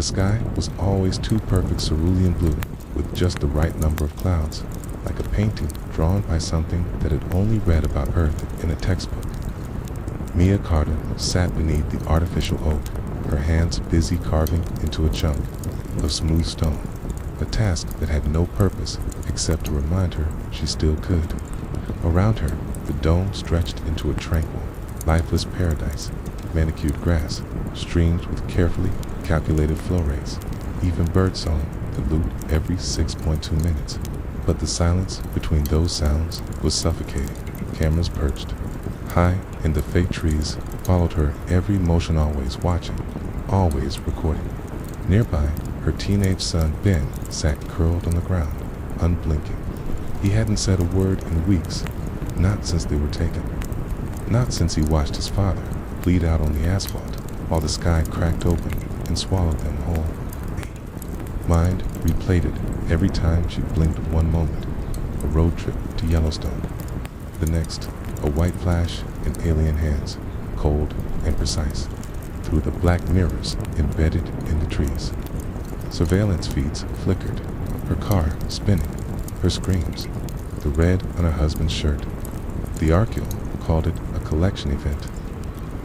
The sky was always too perfect cerulean blue, with just the right number of clouds, like a painting drawn by something that had only read about Earth in a textbook. Mia Carter sat beneath the artificial oak, her hands busy carving into a chunk of smooth stone, a task that had no purpose except to remind her she still could. Around her, the dome stretched into a tranquil, lifeless paradise, manicured grass, streams with carefully calculated flow rates, even birdsong dilute every 6.2 minutes. But the silence between those sounds was suffocating. Cameras perched high in the fake trees followed her every motion, always watching, always recording. Nearby, her teenage son Ben sat curled on the ground, unblinking. He hadn't said a word in weeks, not since they were taken. Not since he watched his father bleed out on the asphalt while the sky cracked open and swallowed them whole. Mind replayed it every time she blinked one moment, a road trip to Yellowstone. The next, a white flash in alien hands, cold and precise, through the black mirrors embedded in the trees. Surveillance feeds flickered, her car spinning, her screams, the red on her husband's shirt. The Archeol called it a collection event.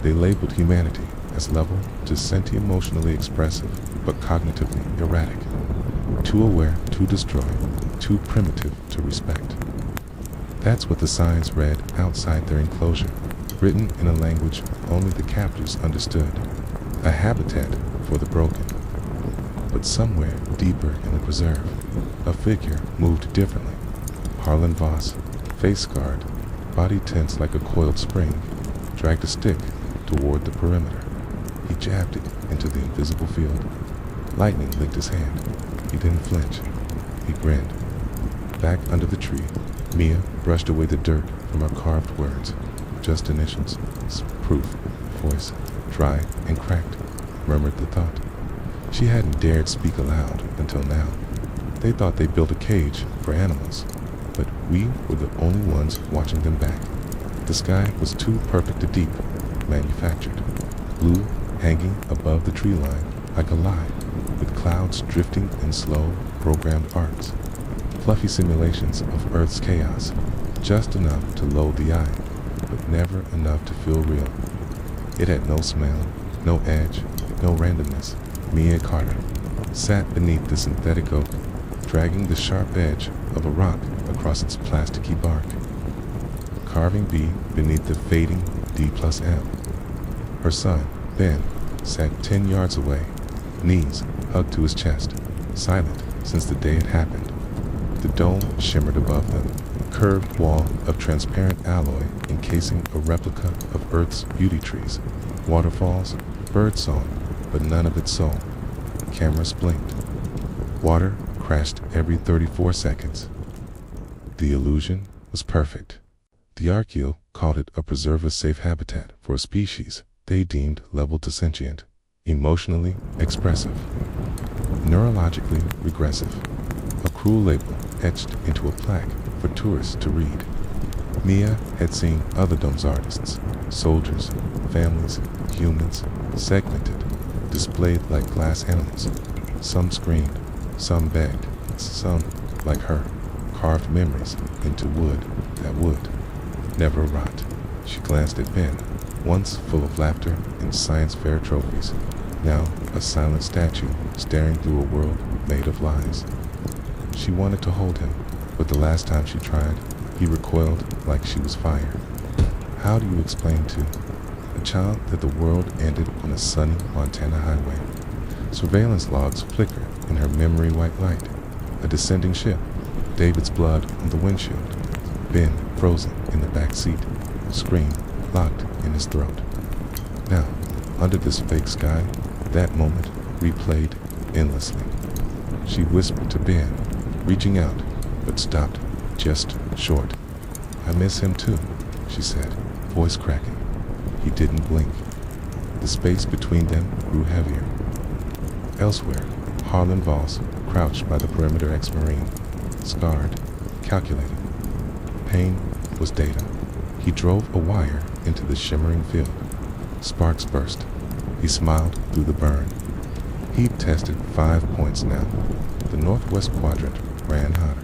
They labeled humanity as level to sentient, emotionally expressive, but cognitively erratic. Too aware to destroy, too primitive to respect. That's what the signs read outside their enclosure, written in a language only the captors understood. A habitat for the broken. But somewhere deeper in the preserve, a figure moved differently. Harlan Voss, face scarred, body tense like a coiled spring, dragged a stick toward the perimeter. He jabbed it into the invisible field. Lightning licked his hand. He didn't flinch. He grinned. Back under the tree, Mia brushed away the dirt from her carved words. Just initials. Proof. Voice. Dry and cracked, murmured the thought. She hadn't dared speak aloud until now. They thought they built a cage for animals, but we were the only ones watching them back. The sky was too perfect to deep, manufactured. Blue hanging above the tree line like a lie, with clouds drifting in slow, programmed arcs. Fluffy simulations of Earth's chaos, just enough to load the eye, but never enough to feel real. It had no smell, no edge, no randomness. Mia Carter sat beneath the synthetic oak, dragging the sharp edge of a rock across its plasticky bark. Carving B beneath the fading D+M. Her son, Ben, sat 10 yards away, knees hugged to his chest, silent since the day it happened. The dome shimmered above them, a curved wall of transparent alloy encasing a replica of Earth's beauty trees, waterfalls, birdsong, but none of its soul. Cameras blinked. Water crashed every 34 seconds. The illusion was perfect. The Archeol called it a preserver-safe habitat for a species they deemed level to sentient, emotionally expressive, neurologically regressive. A cruel label etched into a plaque for tourists to read. Mia had seen other domes artists, soldiers, families, humans, segmented, displayed like glass animals. Some screamed, some begged, some, like her, carved memories into wood that would never rot. She glanced at Ben, once full of laughter and science fair trophies, now a silent statue staring through a world made of lies. She wanted to hold him, but the last time she tried, he recoiled like she was fire. How do you explain to a child that the world ended on a sunny Montana highway? Surveillance logs flicker in her memory white light. A descending ship, David's blood on the windshield, Ben frozen in the back seat, scream locked in his throat. Now, under this fake sky, that moment replayed endlessly. She whispered to Ben, reaching out, but stopped just short. "I miss him too," she said, voice cracking. He didn't blink. The space between them grew heavier. Elsewhere, Harlan Voss crouched by the perimeter ex-Marine, scarred, calculating. Pain was data. He drove a wire into the shimmering field. Sparks burst. He smiled through the burn. He'd tested 5 points now. The northwest quadrant ran hotter.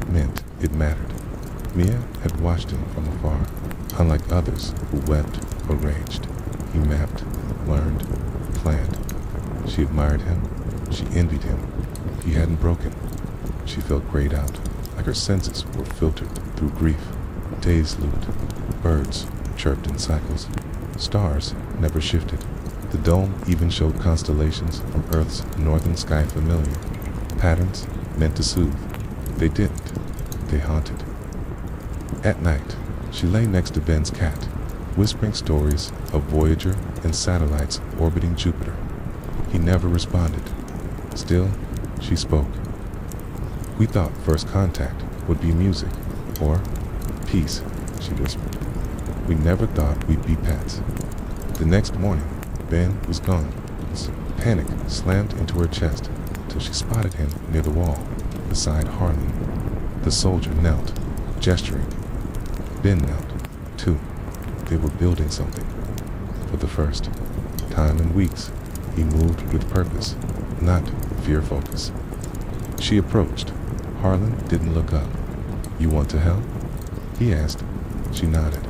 It meant it mattered. Mia had watched him from afar. Unlike others who wept or raged, he mapped, learned, planned. She admired him. She envied him. He hadn't broken. She felt grayed out, like her senses were filtered through grief. Days looped. Birds chirped in cycles. Stars never shifted. The dome even showed constellations from Earth's northern sky familiar. Patterns meant to soothe. They didn't. They haunted. At night, she lay next to Ben's cat, whispering stories of Voyager and satellites orbiting Jupiter. He never responded. Still, she spoke. We thought first contact would be music, or peace, she whispered. We never thought we'd be pets. The next morning, Ben was gone. Panic slammed into her chest till she spotted him near the wall, beside Harlan. The soldier knelt, gesturing. Ben knelt, too. They were building something. For the first time in weeks, he moved with purpose, not fear focus. She approached. Harlan didn't look up. You want to help? He asked. She nodded.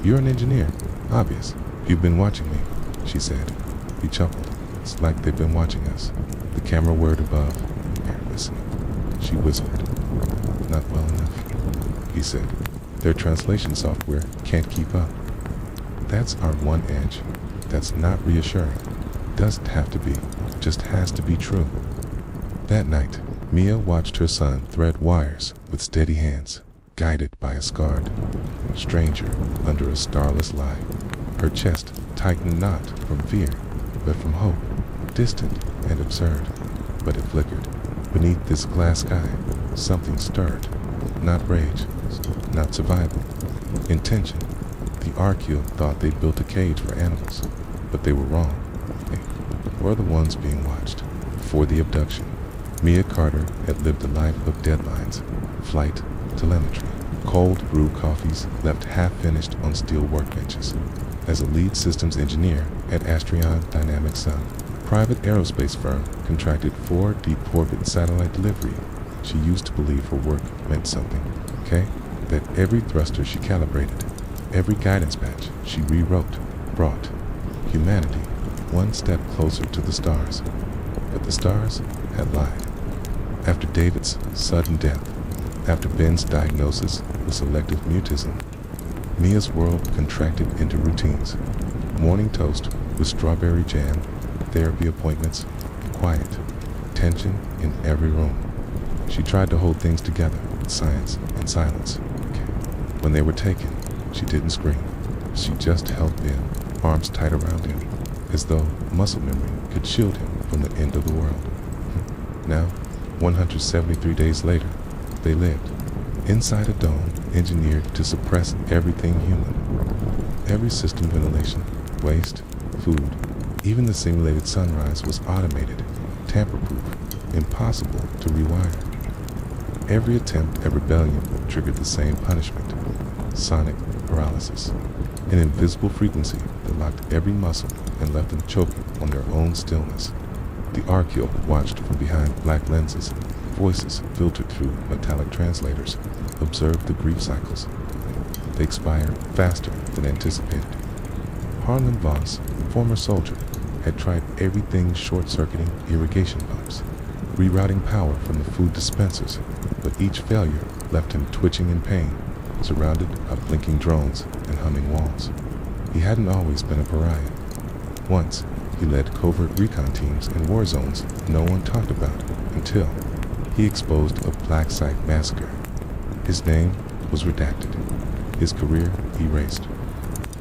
You're an engineer, obvious. You've been watching me, she said. He chuckled. It's like they've been watching us. The camera whirred above. They're listening. She whispered. Not well enough, he said. Their translation software can't keep up. That's our one edge. That's not reassuring. Doesn't have to be. Just has to be true. That night, Mia watched her son thread wires with steady hands, guided by a scarred stranger under a starless lie. Her chest tightened not from fear, but from hope, distant and absurd. But it flickered. Beneath this glass sky, something stirred. Not rage, not survival. Intention. The Archeal thought they'd built a cage for animals, but they were wrong. They were the ones being watched. Before the abduction, Mia Carter had lived a life of deadlines, flight, telemetry, cold brew coffees left half-finished on steel workbenches. As a lead systems engineer at Astrion Dynamics Sun, private aerospace firm contracted 4 deep orbit satellite delivery. She used to believe her work meant something, okay? That every thruster she calibrated, every guidance patch she rewrote, brought humanity one step closer to the stars. But the stars had lied. After David's sudden death, after Ben's diagnosis with selective mutism, Mia's world contracted into routines. Morning toast with strawberry jam, therapy appointments, quiet, tension in every room. She tried to hold things together with science and silence. When they were taken, she didn't scream. She just held Ben, arms tight around him, as though muscle memory could shield him from the end of the world. Now, 173 days later, they lived inside a dome engineered to suppress everything human. Every system ventilation, waste, food, even the simulated sunrise was automated, tamper-proof, impossible to rewire. Every attempt at rebellion triggered the same punishment, sonic paralysis, an invisible frequency that locked every muscle and left them choking on their own stillness. The Archeal watched from behind black lenses, voices filtered through metallic translators, observed the grief cycles. They expired faster than anticipated. Harlan Voss, former soldier, had tried everything short-circuiting irrigation pumps, rerouting power from the food dispensers, but each failure left him twitching in pain, surrounded by blinking drones and humming walls. He hadn't always been a pariah. Once, he led covert recon teams in war zones no one talked about until he exposed a black site massacre. His name was redacted, his career erased.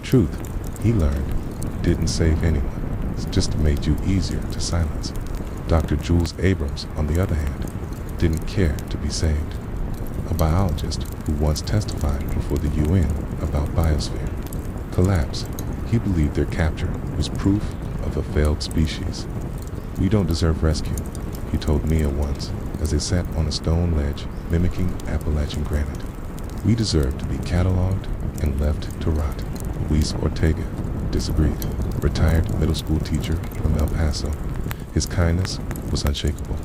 Truth, he learned, didn't save anyone. It just made you easier to silence. Dr. Jules Abrams, on the other hand, didn't care to be saved. A biologist who once testified before the UN about biosphere. Collapse. He believed their capture was proof of a failed species. We don't deserve rescue, he told Mia once, as they sat on a stone ledge mimicking Appalachian granite. We deserve to be cataloged and left to rot. Luis Ortega disagreed, retired middle school teacher from El Paso. His kindness was unshakable.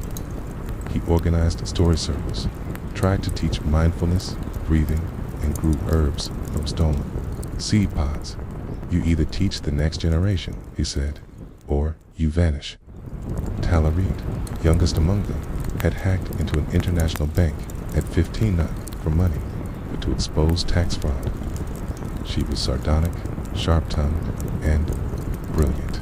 He organized story circles, tried to teach mindfulness, breathing, and grew herbs from stolen seed pods. You either teach the next generation, he said, or you vanish. Tala Reid, youngest among them, had hacked into an international bank at 15 not for money, but to expose tax fraud. She was sardonic, sharp-tongued, and brilliant.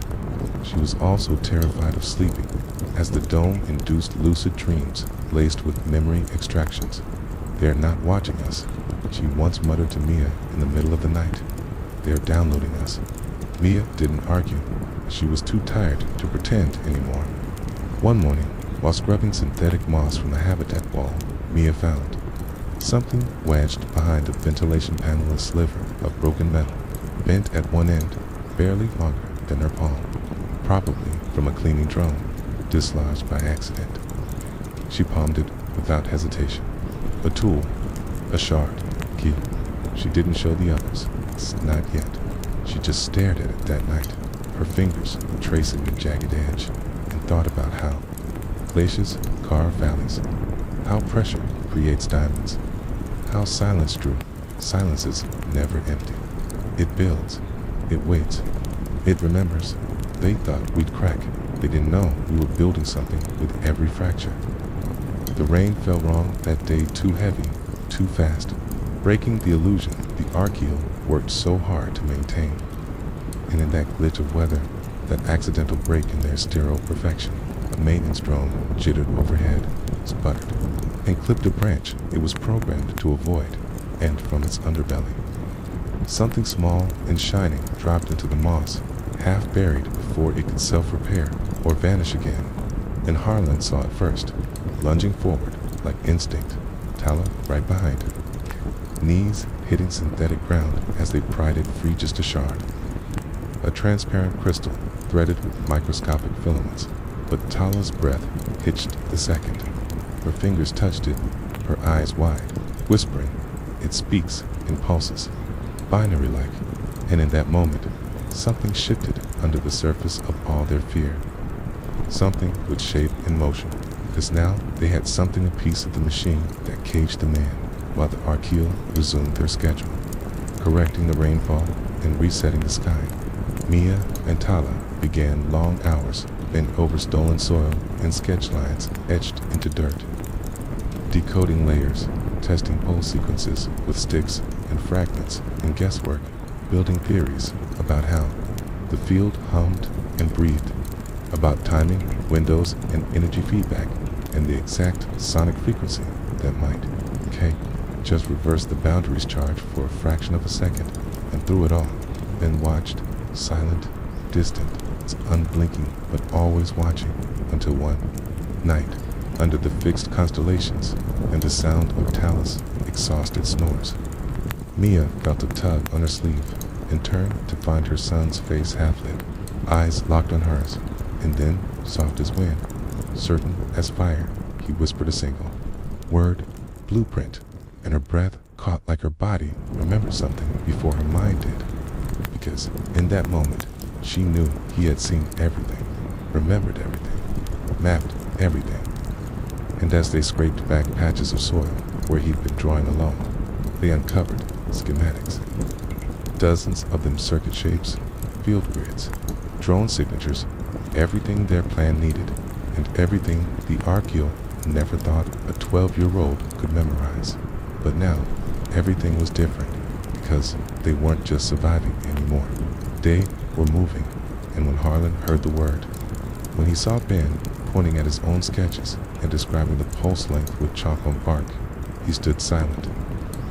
She was also terrified of sleeping, as the dome induced lucid dreams laced with memory extractions. "They're not watching us," she once muttered to Mia in the middle of the night. "They're downloading us." Mia didn't argue. She was too tired to pretend anymore. One morning, while scrubbing synthetic moss from the habitat wall, Mia found something wedged behind a ventilation panel, a sliver of broken metal, bent at one end, barely longer than her palm, probably from a cleaning drone, dislodged by accident. She palmed it without hesitation. A tool, a shard, key. She didn't show the others, not yet. She just stared at it that night, her fingers tracing the jagged edge, and thought about how glaciers carve valleys, how pressure creates diamonds, how silence is never empty. It builds, it waits, it remembers. They thought we'd crack. They didn't know we were building something with every fracture. The rain fell wrong that day, too heavy, too fast, breaking the illusion the Archeal worked so hard to maintain. And in that glitch of weather, that accidental break in their sterile perfection, a maintenance drone jittered overhead, sputtered, and clipped a branch it was programmed to avoid, and from its underbelly, something small and shining dropped into the moss, half buried before it could self-repair or vanish again. And Harlan saw it first, lunging forward like instinct, Tala right behind him, knees hitting synthetic ground as they pried it free, just a shard. A transparent crystal threaded with microscopic filaments, but Tala's breath hitched the second. Her fingers touched it, her eyes wide, whispering, "It speaks in pulses, binary-like." And in that moment, something shifted under the surface of all their fear. Something with shape and motion, because now they had something, a piece of the machine that caged the man, while the Archeal resumed their schedule, correcting the rainfall and resetting the sky. Mia and Tala began long hours bent over stolen soil and sketch lines etched into dirt, decoding layers, testing pole sequences with sticks and fragments and guesswork, building theories about how the field hummed and breathed, about timing, windows, and energy feedback, and the exact sonic frequency that might, just reverse the boundaries charge for a fraction of a second, and through it all, then watched, silent, distant, unblinking, but always watching, until one night, under the fixed constellations, and the sound of Tala's exhausted snores, Mia felt a tug on her sleeve, and turned to find her son's face half-lit, eyes locked on hers, and then, soft as wind, certain as fire, he whispered a single word, blueprint, and her breath caught like her body remembered something before her mind did. Because in that moment, she knew he had seen everything, remembered everything, mapped everything. And as they scraped back patches of soil where he'd been drawing alone, they uncovered schematics. Dozens of them, circuit shapes, field grids, drone signatures, everything their plan needed, and everything the Archeal never thought a 12-year-old could memorize. But now, everything was different, because they weren't just surviving anymore. They were moving, and when Harlan heard the word, when he saw Ben pointing at his own sketches and describing the pulse length with chalk on bark, he stood silent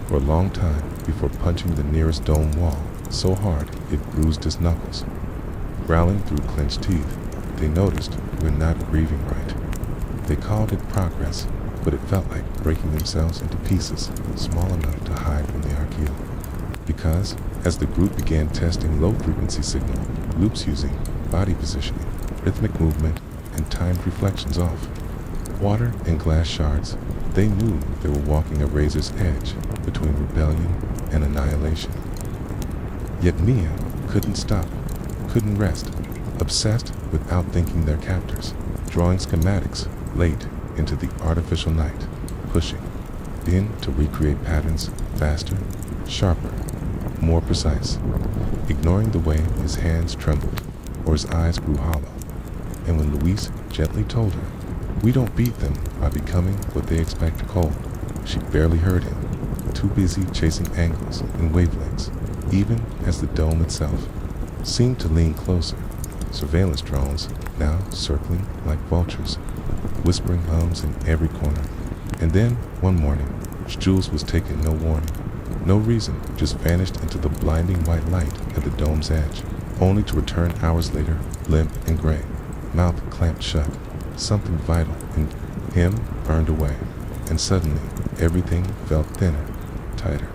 for a long time before punching the nearest dome wall so hard it bruised his knuckles. Growling through clenched teeth, they noticed we're not grieving right. They called it progress, but it felt like breaking themselves into pieces small enough to hide from the Archeal. Because as the group began testing low-frequency signal loops using body positioning, rhythmic movement, and timed reflections off water and glass shards, they knew they were walking a razor's edge between rebellion and annihilation. Yet Mia couldn't stop, couldn't rest, obsessed with outthinking their captors, drawing schematics late into the artificial night, pushing in to recreate patterns faster, sharper, more precise, ignoring the way his hands trembled or his eyes grew hollow. And when Luis gently told her, "We don't beat them by becoming what they expect cold," she barely heard him, too busy chasing angles and wavelengths, even as the dome itself seemed to lean closer. Surveillance drones now circling like vultures, whispering hums in every corner. And then, one morning, Jules was taken no warning, no reason, just vanished into the blinding white light at the dome's edge, only to return hours later, limp and gray, mouth clamped shut, something vital in him burned away. And suddenly, everything felt thinner, tighter,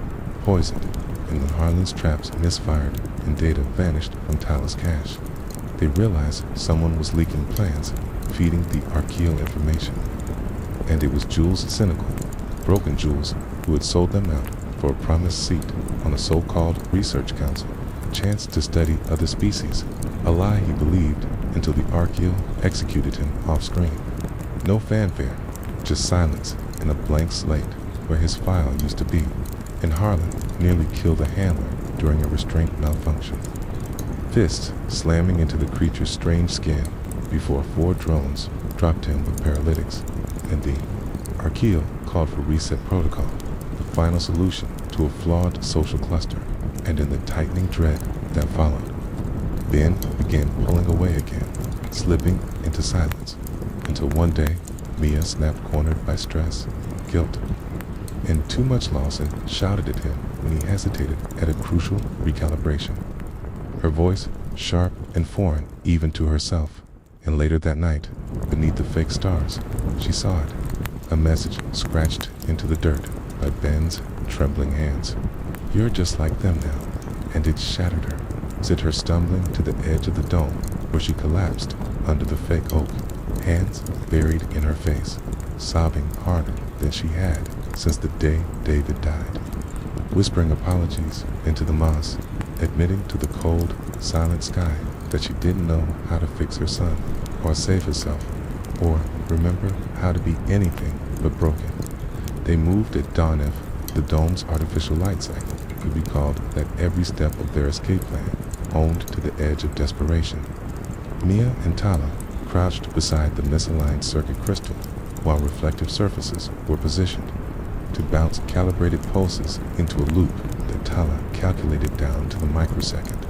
poisoned, and when Harlan's traps misfired and data vanished from Tala's cache, they realized someone was leaking plans, feeding the Archaeo information. And it was Jules cynical, broken Jules, who had sold them out for a promised seat on a so-called research council, a chance to study other species, a lie he believed until the Archaeo executed him off-screen. No fanfare, just silence and a blank slate where his file used to be, and Harlan nearly killed a handler during a restraint malfunction. Fists slamming into the creature's strange skin before 4 drones dropped him with paralytics, and the Archaeo called for reset protocol, the final solution to a flawed social cluster, and in the tightening dread that followed, Ben began pulling away again, slipping into silence, until one day Mia snapped cornered by stress, guilt, and too much Lawson shouted at him when he hesitated at a crucial recalibration. Her voice sharp and foreign even to herself, and later that night, beneath the fake stars, she saw it, a message scratched into the dirt by Ben's trembling hands. "You're just like them now," and it shattered her, sent her stumbling to the edge of the dome where she collapsed under the fake oak, hands buried in her face, sobbing harder than she had since the day David died, whispering apologies into the moss, admitting to the cold, silent sky that she didn't know how to fix her son, or save herself, or remember how to be anything but broken. They moved at dawn if the dome's artificial light cycle could be called that every step of their escape plan, honed to the edge of desperation. Mia and Tala crouched beside the misaligned circuit crystal while reflective surfaces were positioned to bounce calibrated pulses into a loop that Tala calculated down to the microsecond.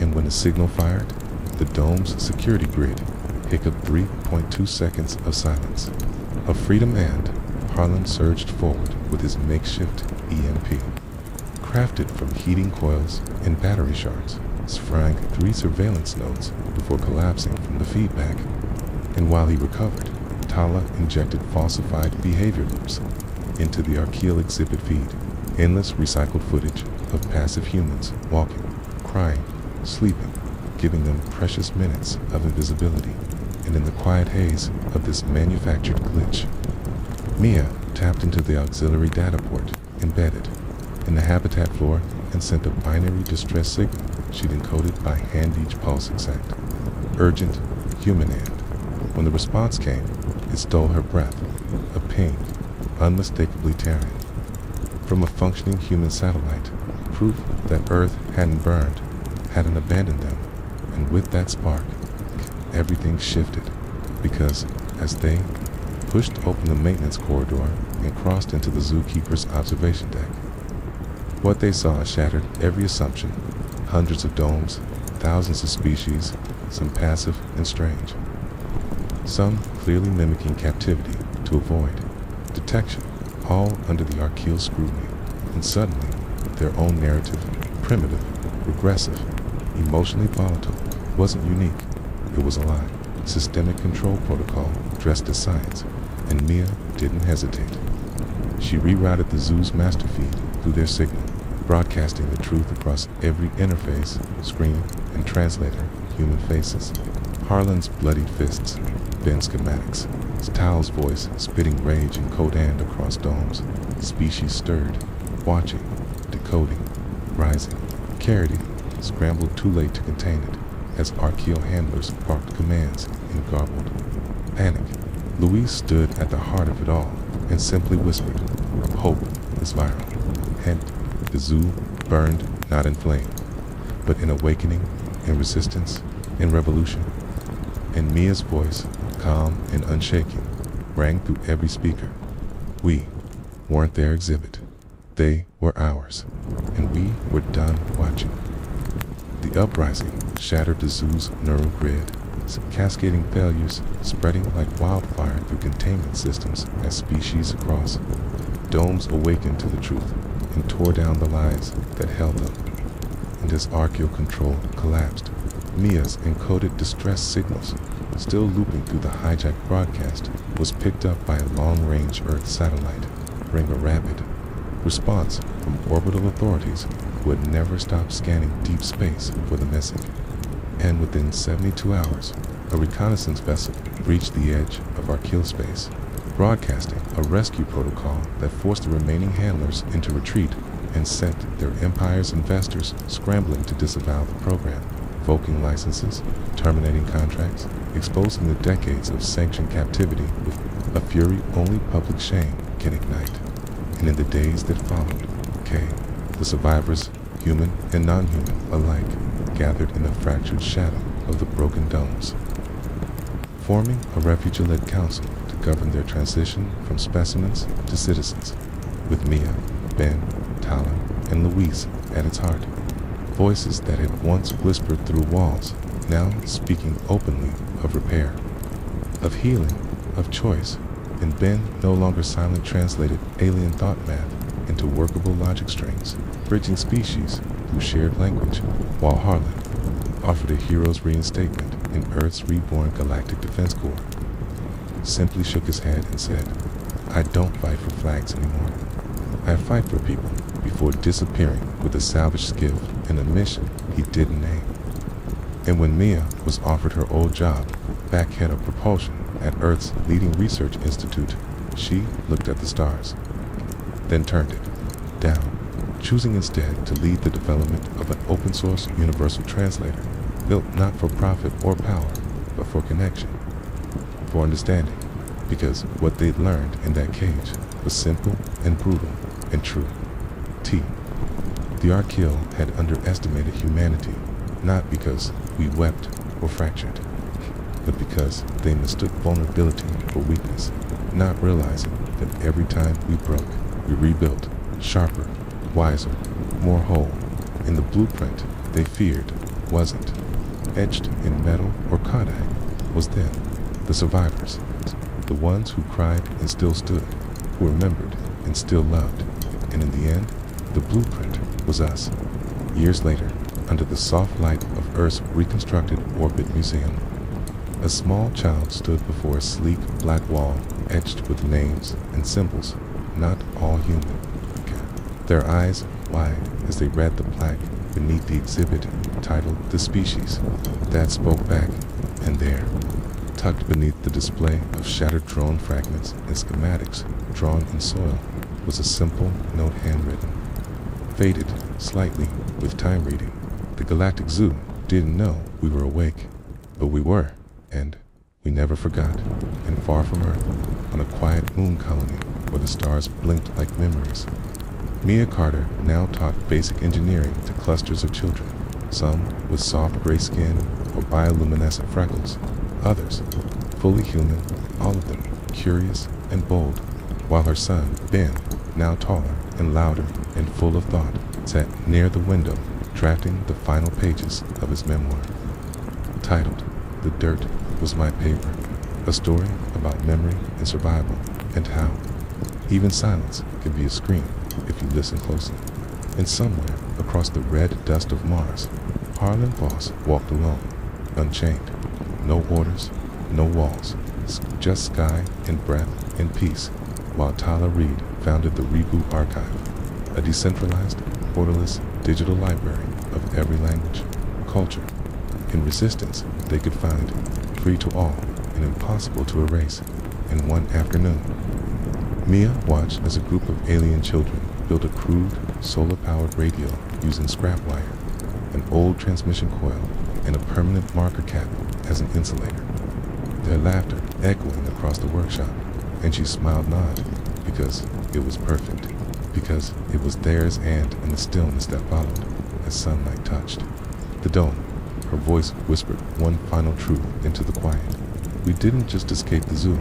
And when the signal fired, the dome's security grid hiccuped 3.2 seconds of silence. Of freedom, and Harlan surged forward with his makeshift EMP. Crafted from heating coils and battery shards, sprang 3 surveillance nodes before collapsing from the feedback. And while he recovered, Tala injected falsified behavior loops into the Archaeo exhibit feed, endless recycled footage of passive humans walking, crying, sleeping, giving them precious minutes of invisibility. And in the quiet haze of this manufactured glitch, Mia tapped into the auxiliary data port embedded in the habitat floor and sent a binary distress signal she'd encoded by hand each pulse exact. Urgent, human end. When the response came, it stole her breath, a ping, unmistakably tearing. From a functioning human satellite, proof that Earth hadn't burned, hadn't abandoned them, and with that spark, everything shifted, because as they pushed open the maintenance corridor and crossed into the zookeeper's observation deck, what they saw shattered every assumption. Hundreds of domes, thousands of species, some passive and strange, some clearly mimicking captivity to avoid detection, all under the Archaeo's scrutiny. And suddenly, their own narrative, primitive, regressive, emotionally volatile, wasn't unique. It was a lie. Systemic control protocol dressed as science, and Mia didn't hesitate. She rerouted the zoo's master feed through their signal, broadcasting the truth across every interface, screen, and translator, human faces. Harlan's bloodied fists, Ben's schematics, Tal's voice spitting rage in code and across domes, species stirred, watching, decoding, rising. Carity scrambled too late to contain it, as Archaeo handlers barked commands in garbled, panic. Louise stood at the heart of it all and simply whispered, "Hope is viral." And the zoo burned not in flame, but in awakening, in resistance, in revolution. And Mia's voice, calm and unshaking, rang through every speaker. We weren't their exhibit. They were ours, and we were done watching. The uprising shattered the zoo's neural grid, cascading failures spreading like wildfire through containment systems as species across. Domes awakened to the truth and tore down the lies that held them. And as archaeo control collapsed, Mia's encoded distress signals, still looping through the hijacked broadcast, was picked up by a long-range Earth satellite, bringing a rapid response from orbital authorities who had never stopped scanning deep space for the missing. And within 72 hours, a reconnaissance vessel breached the edge of our kill space, broadcasting a rescue protocol that forced the remaining handlers into retreat and sent their empire's investors scrambling to disavow the program, revoking licenses, terminating contracts, exposing the decades of sanctioned captivity with a fury only public shame can ignite. And in the days that followed, the survivors, human and non-human alike, gathered in the fractured shadow of the broken domes, forming a refugee-led council to govern their transition from specimens to citizens, with Mia, Ben, Tala, and Luis at its heart. Voices that had once whispered through walls, now speaking openly of repair, of healing, of choice, and Ben no longer silently translated alien thought math into workable logic strings, bridging species through shared language, while Harlan offered a hero's reinstatement in Earth's reborn Galactic Defense Corps. Simply shook his head and said, "I don't fight for flags anymore. I fight for people," before disappearing with a salvage skiff and a mission he didn't name. And when Mia was offered her old job, back head of propulsion at Earth's leading research institute, she looked at the stars, then turned it down, choosing instead to lead the development of an open-source universal translator, built not for profit or power, but for connection, for understanding, because what they'd learned in that cage was simple and brutal and true. The archaeo had underestimated humanity, not because we wept or fractured, but because they mistook vulnerability for weakness, not realizing that every time we broke, we rebuilt, sharper, wiser, more whole, and the blueprint they feared wasn't etched in metal or kodak, was them, the survivors, the ones who cried and still stood, who remembered and still loved, and in the end, the blueprint was us. Years later, under the soft light of Earth's reconstructed orbit museum, a small child stood before a sleek black wall etched with names and symbols, not all human. Their eyes wide as they read the plaque beneath the exhibit titled "The Species," that spoke back, and there, tucked beneath the display of shattered drone fragments and schematics drawn in soil, was a simple note handwritten, faded slightly with time reading. The Galactic Zoo didn't know we were awake, but we were, and we never forgot. And far from Earth, on a quiet moon colony where the stars blinked like memories, Mia Carter now taught basic engineering to clusters of children, some with soft gray skin or bioluminescent freckles, others fully human, all of them curious and bold, while her son, Ben, now taller and louder and full of thought, sat near the window drafting the final pages of his memoir, titled "The Dirt Was My Paper," a story about memory and survival, and how even silence can be a scream if you listen closely. And somewhere across the red dust of Mars, Harlan Voss walked alone, unchained. No orders, no walls, just sky and breath and peace, while Tala Reid founded the Reboot Archive, a decentralized, borderless digital library of every language, culture, and resistance they could find, free to all and impossible to erase, in one afternoon. Mia watched as a group of alien children built a crude, solar-powered radio using scrap wire, an old transmission coil, and a permanent marker cap as an insulator. Their laughter echoing across the workshop, and she smiled not because it was perfect, because it was theirs, and in the stillness that followed, as sunlight touched the dome, her voice whispered one final truth into the quiet. We didn't just escape the zoo.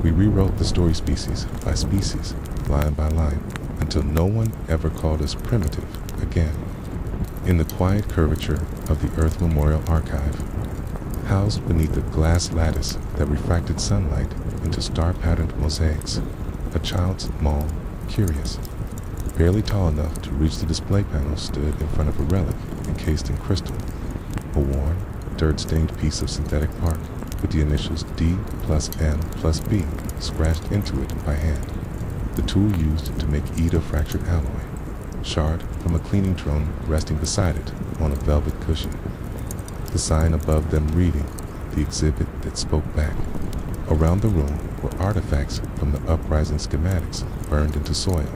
We rewrote the story species by species, line by line, until no one ever called us primitive again. In the quiet curvature of the Earth Memorial Archive, housed beneath a glass lattice that refracted sunlight into star-patterned mosaics, a child's maul, curious, barely tall enough to reach the display panel, stood in front of a relic encased in crystal, a worn, dirt-stained piece of synthetic bark with the initials D plus M plus B scratched into it by hand, the tool used to make Ida fractured alloy, shard from a cleaning drone resting beside it on a velvet cushion. The sign above them reading, the exhibit that spoke back. Around the room were artifacts from the uprising schematics burned into soil,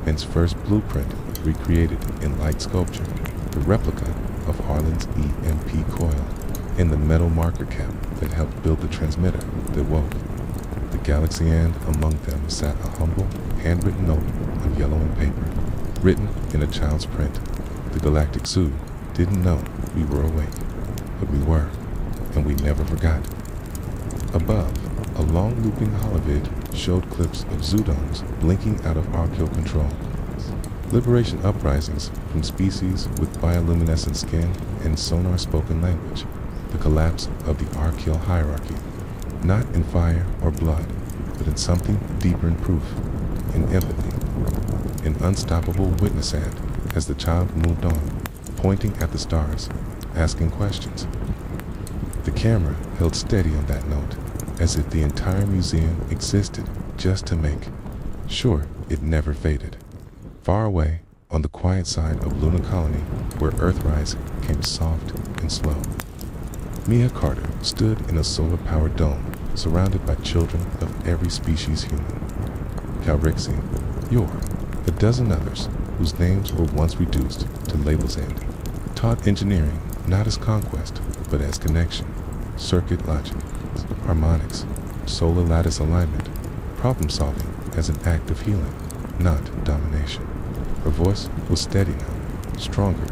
Ben's first blueprint recreated in light sculpture, the replica of Harlan's EMP coil, and the metal marker cap that helped build the transmitter that woke the galaxy, and among them sat a humble, handwritten note on yellowing paper, written in a child's print. The Galactic Zoo didn't know we were awake, but we were, and we never forgot. Above, a long looping holovid showed clips of zoodomes blinking out of archaeal control. Liberation uprisings from species with bioluminescent skin and sonar spoken language. The collapse of the archaeal hierarchy, not in fire or blood, but in something deeper in proof, in empathy, in unstoppable witness. And as the child moved on, pointing at the stars, asking questions, the camera held steady on that note, as if the entire museum existed just to make sure it never faded. Far away, on the quiet side of Luna Colony, where Earthrise came soft and slow, Mia Carter stood in a solar-powered dome, surrounded by children of every species human. Calrixian, Yor, a dozen others whose names were once reduced to labels, and taught engineering not as conquest, but as connection, circuit logic, harmonics, solar lattice alignment, problem solving as an act of healing, not domination. Her voice was steady now, stronger,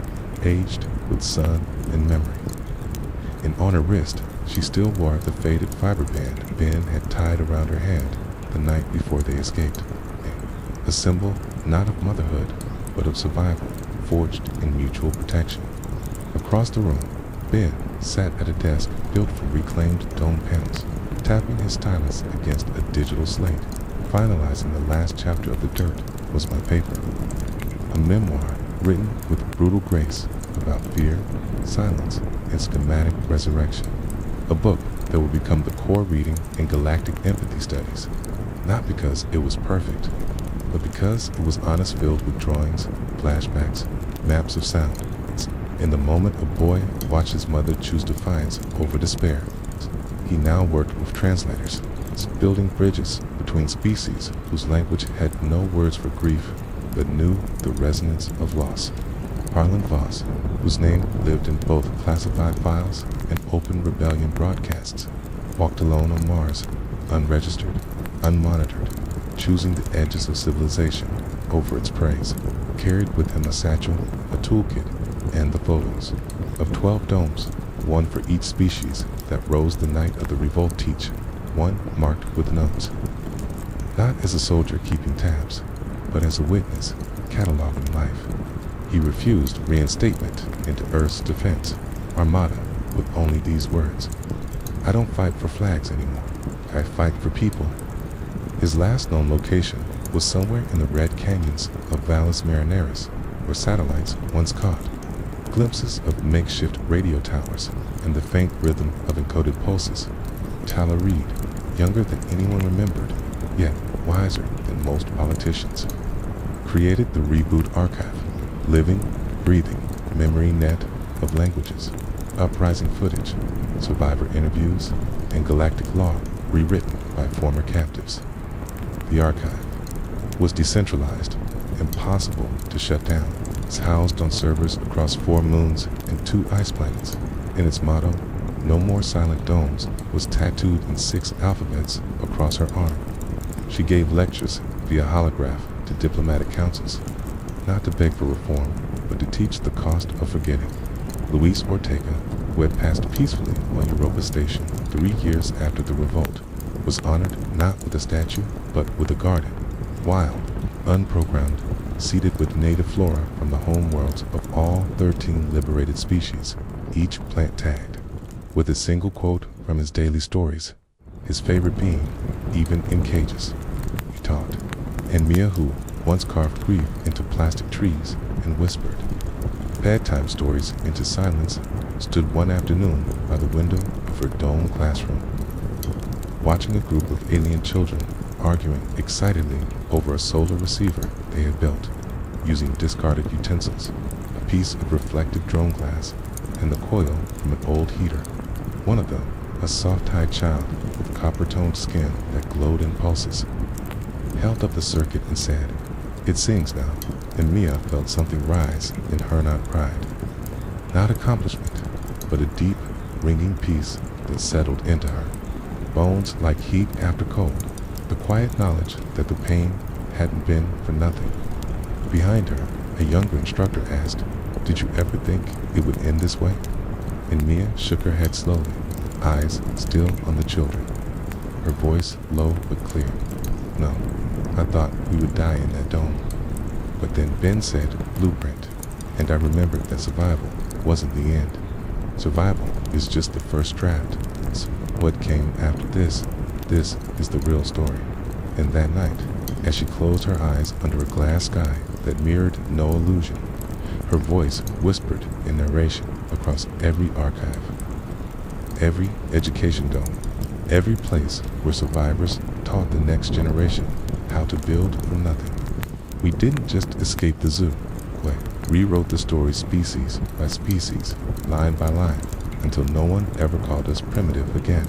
aged with sun and memory. And on her wrist, she still wore the faded fiber band Ben had tied around her hand the night before they escaped. A symbol not of motherhood, but of survival, forged in mutual protection. Across the room, Ben sat at a desk built from reclaimed dome panels, tapping his stylus against a digital slate. Finalizing the last chapter of The Dirt was my paper, a memoir written with brutal grace about fear, silence, and schematic resurrection. A book that would become the core reading in galactic empathy studies, not because it was perfect, but because it was honest, filled with drawings, flashbacks, maps of sound. In the moment a boy watched his mother choose defiance over despair, he now worked with translators, building bridges between species whose language had no words for grief, but knew the resonance of loss. Harlan Voss, whose name lived in both classified files and open rebellion broadcasts, walked alone on Mars, unregistered, unmonitored, choosing the edges of civilization over its praise, carried with him a satchel, a toolkit, and the photos of 12 domes, one for each species that rose the night of the revolt, each one marked with notes. Not as a soldier keeping tabs, but as a witness cataloging life. He refused reinstatement into Earth's defense armada with only these words: "I don't fight for flags anymore. I fight for people." His last known location was somewhere in the red canyons of Valles Marineris, where satellites once caught glimpses of makeshift radio towers and the faint rhythm of encoded pulses. Tala Reid, younger than anyone remembered, yet wiser than most politicians, created the Reboot Archive, living, breathing memory net of languages, uprising footage, survivor interviews, and galactic law rewritten by former captives. The archive was decentralized, impossible to shut down. It's housed on servers across 4 moons and 2 ice planets, and its motto, "No More Silent Domes" was tattooed in 6 alphabets across her arm. She gave lectures via holograph to diplomatic councils, not to beg for reform, but to teach the cost of forgetting. Luis Ortega, who had passed peacefully on Europa Station 3 years after the revolt, was honored not with a statue, but with a garden, wild, unprogrammed, seeded with native flora from the home worlds of all 13 liberated species, each plant tagged, with a single quote from his daily stories, his favorite being, "Even in cages," he taught. And Mia, who once carved grief into plastic trees and whispered bedtime stories into silence, stood one afternoon by the window of her dome classroom, watching a group of alien children arguing excitedly over a solar receiver they had built, using discarded utensils, a piece of reflective drone glass, and the coil from an old heater. One of them, a soft-eyed child with copper-toned skin that glowed in pulses, held up the circuit and said, "It sings now," and Mia felt something rise in her, not pride, not accomplishment, but a deep, ringing peace that settled into her. Bones like heat after cold, the quiet knowledge that the pain hadn't been for nothing. Behind her, a younger instructor asked, "Did you ever think it would end this way?" And Mia shook her head slowly, eyes still on the children, her voice low but clear. "No, I thought we would die in that dome." But then Ben said, "Blueprint," and I remembered that survival wasn't the end. Survival is just the first draft. So what came after this is the real story. And that night, as she closed her eyes under a glass sky that mirrored no illusion, her voice whispered in narration across every archive, every education dome, every place where survivors taught the next generation how to build from nothing. We didn't just escape the zoo, we rewrote the story species by species, line by line, until no one ever called us primitive again.